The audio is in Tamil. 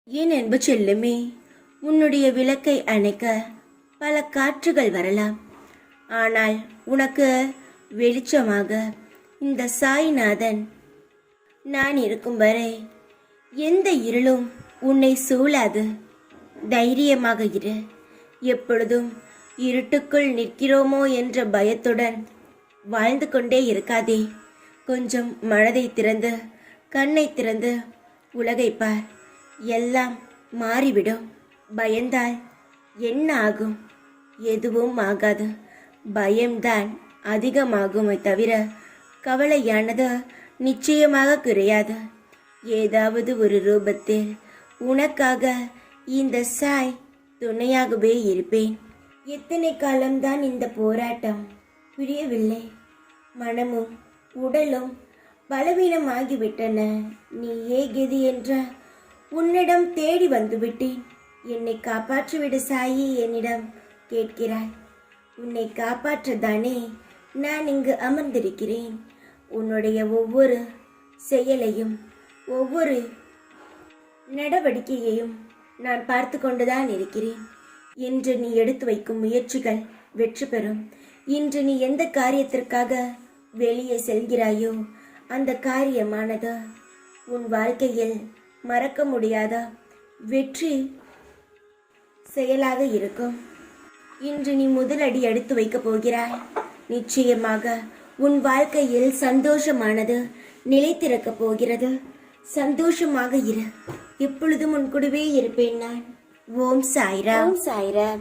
என் அன்பு செல்லுமே, உன்னுடைய விளக்கை அணைக்க பல காற்றுகள் வரலாம். ஆனால் உனக்கு வெளிச்சமாக இந்த சாய்நாதன் நான் இருக்கும் வரை எந்த இருளும் உன்னை சூழாது. தைரியமாக இரு. எப்பொழுதும் இருட்டுக்குள் நிற்கிறோமோ என்ற பயத்துடன் வாழ்ந்து கொண்டே இருக்காதே. கொஞ்சம் மனதை திறந்து கண்ணை திறந்து உலகை பார். எல்லாம் மாறிவிடும். பயந்தால் என்ன ஆகும்? எதுவும் ஆகாது. பயம்தான் அதிகமாகுமே தவிர கவலையானது நிச்சயமாக குறையாது. ஏதாவது ஒரு ரூபத்தில் உனக்காக இந்த சாய் துணையாகவே இருப்பேன். எத்தனை காலம்தான் இந்த போராட்டம்? புரியவில்லை. மனமும் உடலும் பலவீனமாகிவிட்டன. நீயே கதி என்ற உன்னிடம் தேடி வந்துவிட்டேன். என்னை காப்பாற்றிவிடு சாயி என்னிடம் கேட்கிறாய். உன்னை காப்பாற்றத்தானே நான் இங்கு அமர்ந்திருக்கிறேன். உன்னுடைய ஒவ்வொரு செயலையும் ஒவ்வொரு நடவடிக்கையையும் நான் பார்த்து கொண்டுதான் இருக்கிறேன். இன்று நீ எடுத்து வைக்கும் முயற்சிகள் வெற்றி பெறும். இன்று நீ எந்த காரியத்திற்காக வெளியே செல்கிறாயோ அந்த காரியமானது உன் வாழ்க்கையில் மறக்க முடியாத வெற்றி செயலாக இருக்கும். இன்று நீ முதலடி எடுத்து வைக்கப் போகிறாய். நிச்சயமாக உன் வாழ்க்கையில் சந்தோஷமானது நிலைத்திருக்கப் போகிறது. சந்தோஷமாக இரு. எப்பொழுதும் உன் கூடவே இருப்பேன் நான். ஓம் சாய்ராம். ஓம் சாய்ராம்.